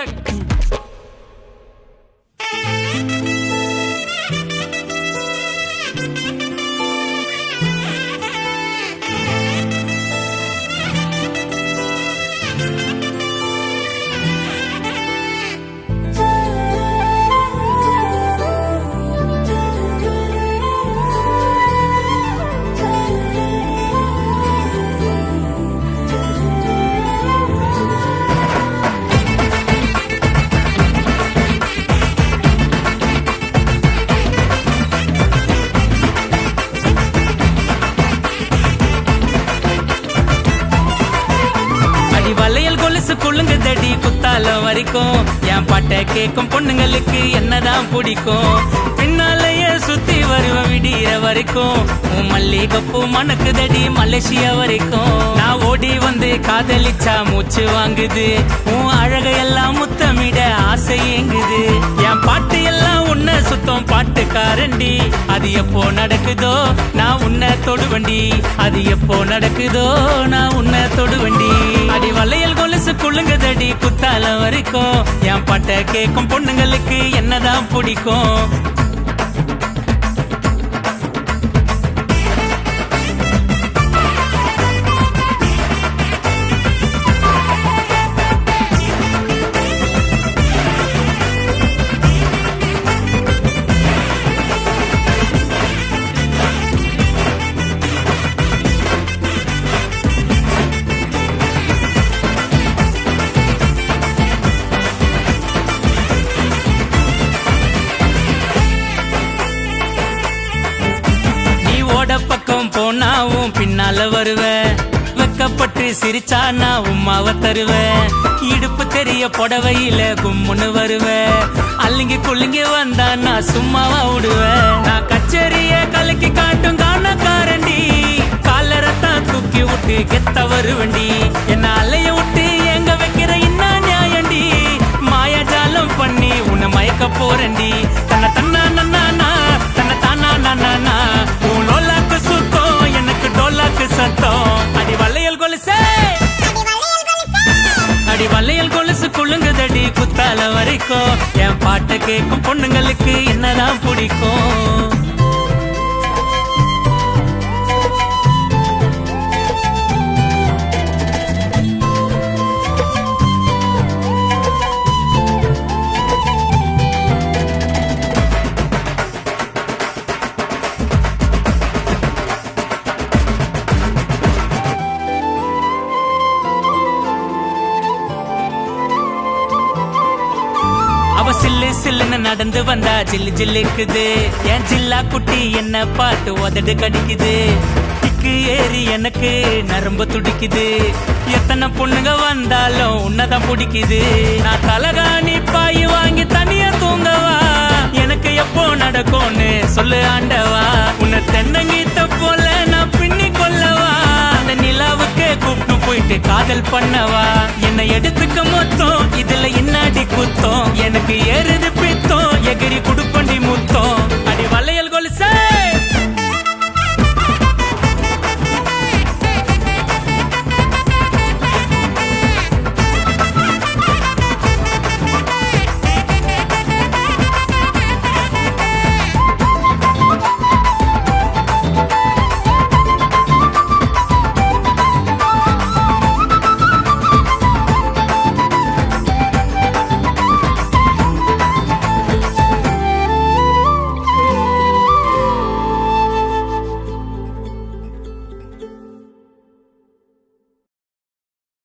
check. குள்ளுங்க தடி குத்தாலம் வரைக்கும் என் பாட்டை கேட்கும் பொண்ணுங்களுக்கு என்னதான் பிடிக்கும். பின்னாலேயே சுத்தி வருவ விடிகிற வரைக்கும் உன் மல்லிகைப்பூ மணக்கு தடி மலேசியா வரைக்கும். நான் ஓடி வந்து காதலிச்சா மூச்சு வாங்குது, உன் அழகையெல்லாம் முத்தமிட ஆசை ஏங்குது. என் பாட்டு எல்லாம் உன்னை சுத்தம் பாட்டுக்காரண்டி, அது எப்போ நடக்குதோ நான் உன்னை தொடுவண்டி, அது எப்போ நடக்குதோ நான் உன்னை தொடுவண்டி. அடி வளையல் கொலுசு குள்ளுங்கதடி குத்தாலம் வரைக்கும் என் பாட்டை கேட்கும் பொண்ணுங்களுக்கு என்னதான் பிடிக்கும். பக்கம் போனாவும் பின்னால வருவேன், வெக்கப்பட்டு சிரிச்சா நான் உம்மாவ தருவேன். இடுப்பு தெரிய புடவையில கும்முன்னு வருவேன், அல்லிங்கி குள்ளிங்கி வந்தா நான் சும்மாவா விடுவேன். நான் கச்சேரிய கலக்கி காட்டும் காணக்காரண்டி, காலரத்தான் தூக்கி விட்டு கெத்த வருவண்டி. என்ன அலைய விட்டு எங்க வைக்கிற இன்னா நியாயண்டி, மாயாஜாலம் பண்ணி உன்னை மயக்க போறண்டி. தன்ன தன்னா நன்னா தன்ன தானா நானா உன் லோலாக்கு சுத்தம் எனக்கு டோலாக்கு சத்தம். அடி வளையல் கொலுசே அடி வளையல் கொலுசு குள்ளுங்குதடி குத்தால வரைக்கும் என் பாட்டை கேட்கும் பொண்ணுங்களுக்கு என்னதான் பிடிக்கும். அவ சில்லு சில்லுன்னு நடந்து வந்தா ஜில்லு ஜில்லுக்குது, என் ஜில்லா குட்டி என்ன பார்த்து உதடு கடிக்குது. திக்கு ஏறி எனக்கு நரம்பு துடிக்குது, எத்தனை பொண்ணுங்க வந்தாலும் உன்னதான் பிடிக்குது. நான் தலகாணி பாய் வாங்கி தனியா தூங்கவா, எனக்கு எப்போ நடக்கும்னு சொல்லு ஆண்டவா. உன்னை தென்னங்கீத்த போல நான் பின்னி கொள்ளவா, அந்த நிலாவுக்கு கூப்பிட்டு போயிட்டு காதல் பண்ணவா. என்னை எடுத்துக்க மொத்தம் இதுல